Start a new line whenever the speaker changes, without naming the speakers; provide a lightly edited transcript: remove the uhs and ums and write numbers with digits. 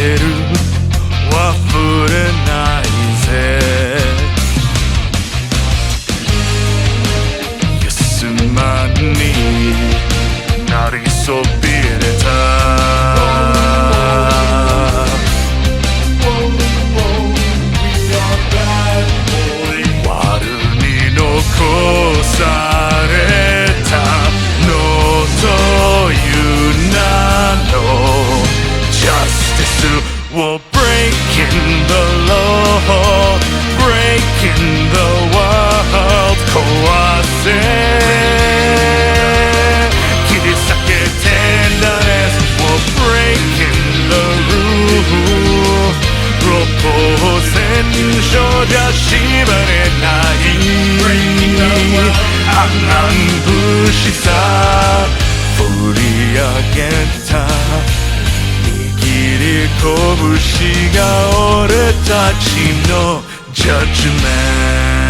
る忘れないぜ。イエスマンになりそびれた悪に残されたのという名の Justice will breaking the law, breaking the world 壊せ切り裂けて Endless will breaking the rule 六法戦勝じゃ縛れない暗暗物質さ振り上げた握り拳が俺たちの Judgment